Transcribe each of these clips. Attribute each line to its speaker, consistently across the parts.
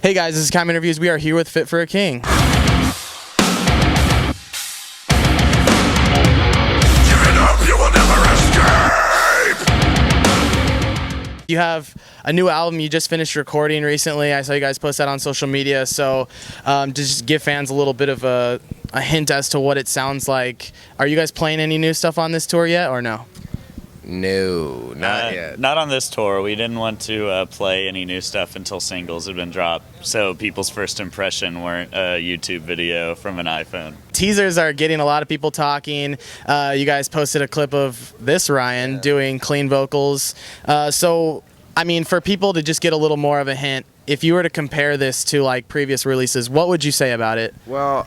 Speaker 1: Hey guys, this is Cam Interviews. We are here with Fit for a King. You have a new album you just finished recording recently. I saw you guys post that on social media. So to just give fans a little bit of a hint as to what it sounds like. Are you guys playing any new stuff on this tour yet or no?
Speaker 2: No, not yet.
Speaker 3: Not on this tour. We didn't want to play any new stuff until singles had been dropped, so people's first impression weren't a YouTube video from an iPhone.
Speaker 1: Teasers are getting a lot of people talking. You guys posted a clip of this Ryan doing clean vocals. So, I mean, for people to just get a little more of a hint, if you were to compare this to like previous releases, what would you say about it?
Speaker 2: Well,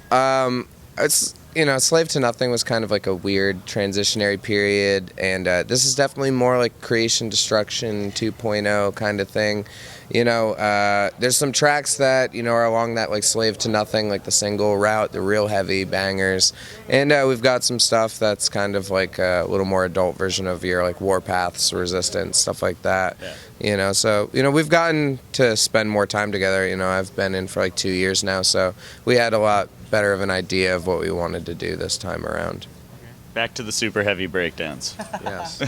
Speaker 2: it's, Slave to Nothing was kind of like a weird transitionary period, and this is definitely more like Creation Destruction 2.0 kind of thing. There's some tracks that, are along that like Slave to Nothing, like the single route, the real heavy bangers, and we've got some stuff that's kind of like a little more adult version of your like Warpaths, Resistance, stuff like that. Yeah. So we've gotten to spend more time together. I've been in for like 2 years now, so we had a lot better of an idea of what we wanted to do this time around.
Speaker 3: Back to the super heavy breakdowns.
Speaker 2: Yes.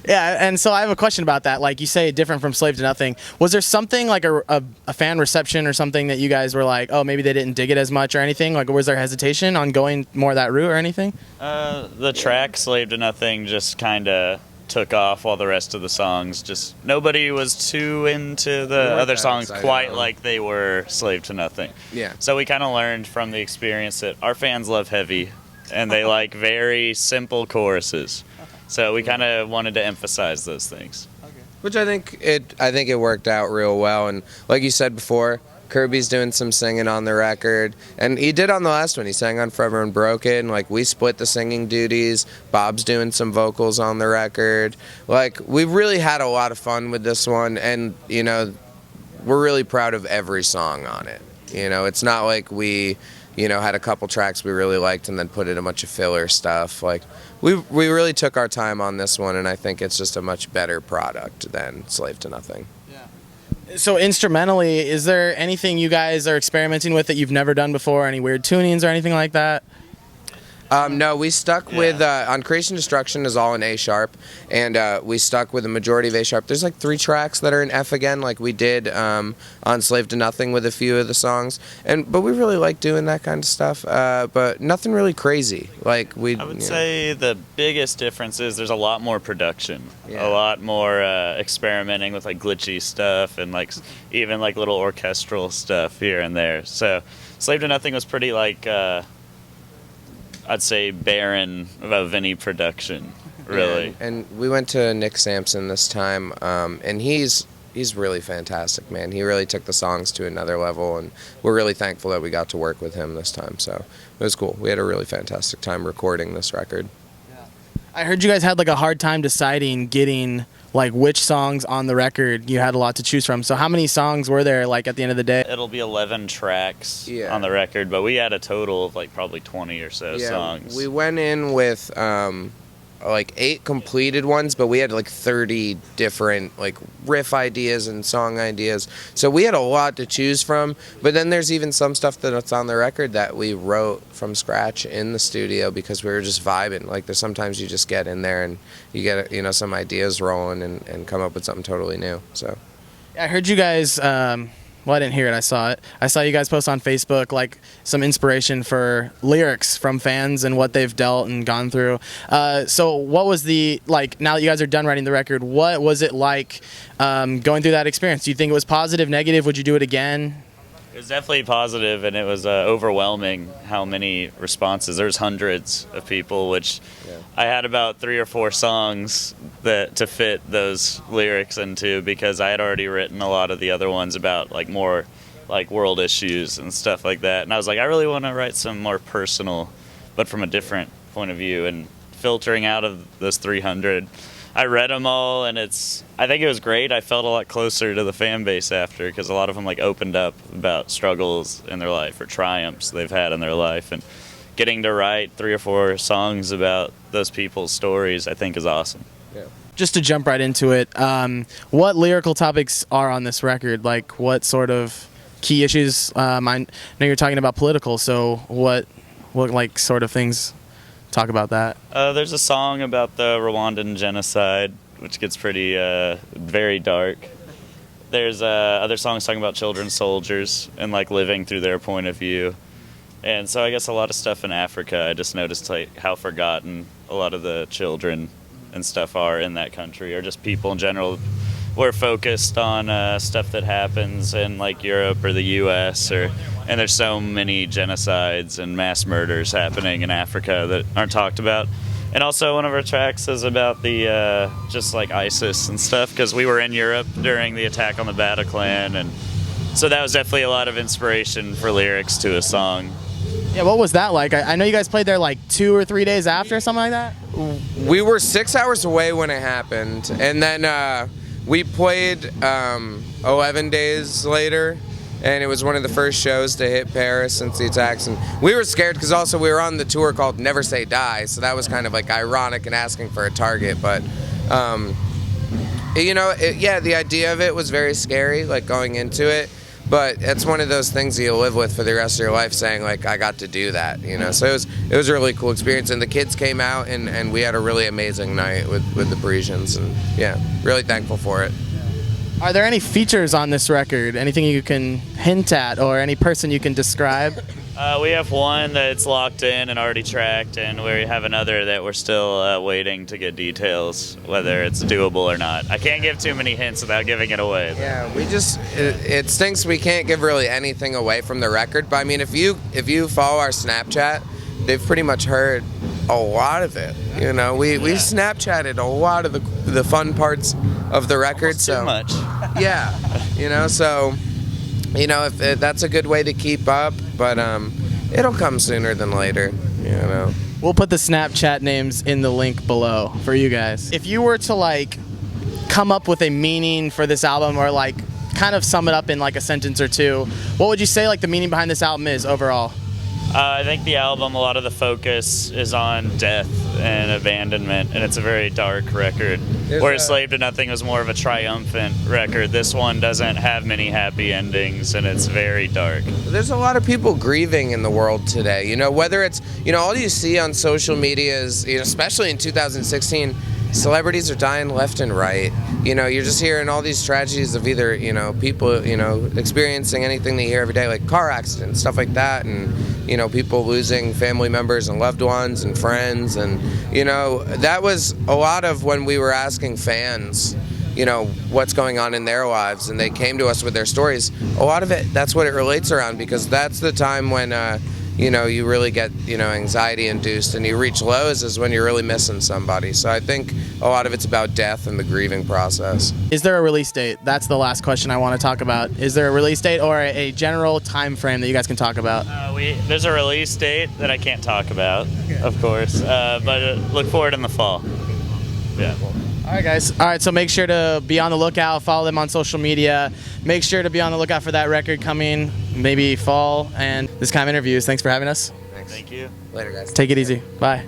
Speaker 1: Yeah, and so I have a question about that. Like you say, different from Slave to Nothing. Was there something like a fan reception or something that you guys were like, oh, maybe they didn't dig it as much or anything? Like, was there hesitation on going more that route or anything?
Speaker 3: The track Slave to Nothing just kind of took off, while the rest of the songs just nobody was too into the other songs quite like they were Slave to Nothing.
Speaker 2: Yeah.
Speaker 3: So we kind of learned from the experience that our fans love heavy and they like very simple choruses. So we kind of wanted to emphasize those things.
Speaker 2: Which I think it worked out real well, and like you said before, Kirby's doing some singing on the record, and he did on the last one. He sang on Forever Unbroken. Like, we split the singing duties. Bob's doing some vocals on the record. Like, we really had a lot of fun with this one, and we're really proud of every song on it. It's not like we had a couple tracks we really liked and then put in a bunch of filler stuff. Like, we really took our time on this one, and I think it's just a much better product than Slave to Nothing.
Speaker 1: So instrumentally, is there anything you guys are experimenting with that you've never done before? Any weird tunings or anything like that?
Speaker 2: No, we stuck with, on Creation Destruction is all in A sharp, and we stuck with the majority of A sharp. There's like 3 tracks that are in F again, like we did on Slave to Nothing with a few of the songs, but we really like doing that kind of stuff, but nothing really crazy. I
Speaker 3: would say the biggest difference is there's a lot more production, a lot more experimenting with like glitchy stuff and like even like little orchestral stuff here and there. So Slave to Nothing was pretty like I'd say barren of any production, really.
Speaker 2: Yeah, and we went to Nick Sampson this time, and he's really fantastic, man. He really took the songs to another level, and we're really thankful that we got to work with him this time. So it was cool. We had a really fantastic time recording this record.
Speaker 1: Yeah. I heard you guys had like a hard time deciding getting like which songs on the record. You had a lot to choose from. So how many songs were there like at the end of the day?
Speaker 3: It'll be 11 tracks on the record, but we had a total of like probably 20 or so songs.
Speaker 2: We went in with like 8 completed ones, but we had like 30 different like riff ideas and song ideas. So we had a lot to choose from, but then there's even some stuff that's on the record that we wrote from scratch in the studio because we were just vibing. Like, there's sometimes you just get in there and you get some ideas rolling and come up with something totally new. So
Speaker 1: I heard you guys well, I didn't hear it. I saw it. I saw you guys post on Facebook like some inspiration for lyrics from fans and what they've dealt and gone through. So what was now that you guys are done writing the record, what was it like going through that experience? Do you think it was positive, negative? Would you do it again?
Speaker 3: It was definitely positive, and it was overwhelming how many responses. There's hundreds of people, which I had about 3 or 4 songs to fit those lyrics into because I had already written a lot of the other ones about like more like world issues and stuff like that. And I was like, I really want to write some more personal, but from a different point of view. And filtering out of those 300, I read them all, and I think it was great. I felt a lot closer to the fan base after, because a lot of them like opened up about struggles in their life or triumphs they've had in their life, and getting to write 3 or 4 songs about those people's stories, I think, is awesome.
Speaker 2: Yeah.
Speaker 1: Just to jump right into it, what lyrical topics are on this record? Like, what sort of key issues? I know you're talking about political, so what like sort of things talk about that?
Speaker 3: There's a song about the Rwandan genocide, which gets pretty very dark. There's other songs talking about children soldiers and like living through their point of view. And so I guess a lot of stuff in Africa, I just noticed like how forgotten a lot of the children and stuff are in that country, or just people in general. We're focused on stuff that happens in like Europe or the U.S. and there's so many genocides and mass murders happening in Africa that aren't talked about. And also one of our tracks is about the just like ISIS and stuff, because we were in Europe during the attack on the Bataclan, and so that was definitely a lot of inspiration for lyrics to a song.
Speaker 1: Yeah, what was that like? I know you guys played there like 2 or 3 days after, something like that?
Speaker 2: We were 6 hours away when it happened, and then we played 11 days later, and it was one of the first shows to hit Paris since the attacks. And we were scared because also we were on the tour called Never Say Die, so that was kind of like ironic and asking for a target. But, the idea of it was very scary, like going into it. But it's one of those things that you'll live with for the rest of your life, saying like, I got to do that, So it was a really cool experience, and the kids came out, and we had a really amazing night with the Parisians, and yeah, really thankful for it.
Speaker 1: Are there any features on this record? Anything you can hint at, or any person you can describe?
Speaker 3: We have one that's locked in and already tracked, and we have another that we're still waiting to get details, whether it's doable or not. I can't give too many hints without giving it away.
Speaker 2: Yeah, it stinks we can't give really anything away from the record, but I mean, if you follow our Snapchat, they've pretty much heard a lot of it. We Snapchatted a lot of the fun parts of the record.
Speaker 3: Almost
Speaker 2: so
Speaker 3: too much.
Speaker 2: Yeah, if that's a good way to keep up, but it'll come sooner than later.
Speaker 1: We'll put the Snapchat names in the link below for you guys. If you were to like come up with a meaning for this album, or like kind of sum it up in like a sentence or two, what would you say like the meaning behind this album is overall?
Speaker 3: I think the album, a lot of the focus is on death and abandonment, and it's a very dark record. Whereas Slave to Nothing was more of a triumphant record. This one doesn't have many happy endings, and it's very dark.
Speaker 2: There's a lot of people grieving in the world today. Whether it's, all you see on social media is, especially in 2016, celebrities are dying left and right. You're just hearing all these tragedies of either, people, experiencing anything they hear every day, like car accidents, stuff like that, and, people losing family members and loved ones and friends. And, that was a lot of when we were asking fans, what's going on in their lives, and they came to us with their stories. A lot of it, that's what it relates around, because that's the time when, you really get, anxiety induced, and you reach lows is when you're really missing somebody. So I think a lot of it's about death and the grieving process.
Speaker 1: Is there a release date? That's the last question I want to talk about. Is there a release date or a general time frame that you guys can talk about?
Speaker 3: There's a release date that I can't talk about, of course, but look for it in the fall. Yeah.
Speaker 1: All right, guys. All right, so make sure to be on the lookout. Follow them on social media. Make sure to be on the lookout for that record coming, maybe fall, and this kind of interviews. Thanks for having us.
Speaker 2: Thanks.
Speaker 3: Thank you.
Speaker 2: Later, guys.
Speaker 1: Take it easy. Bye.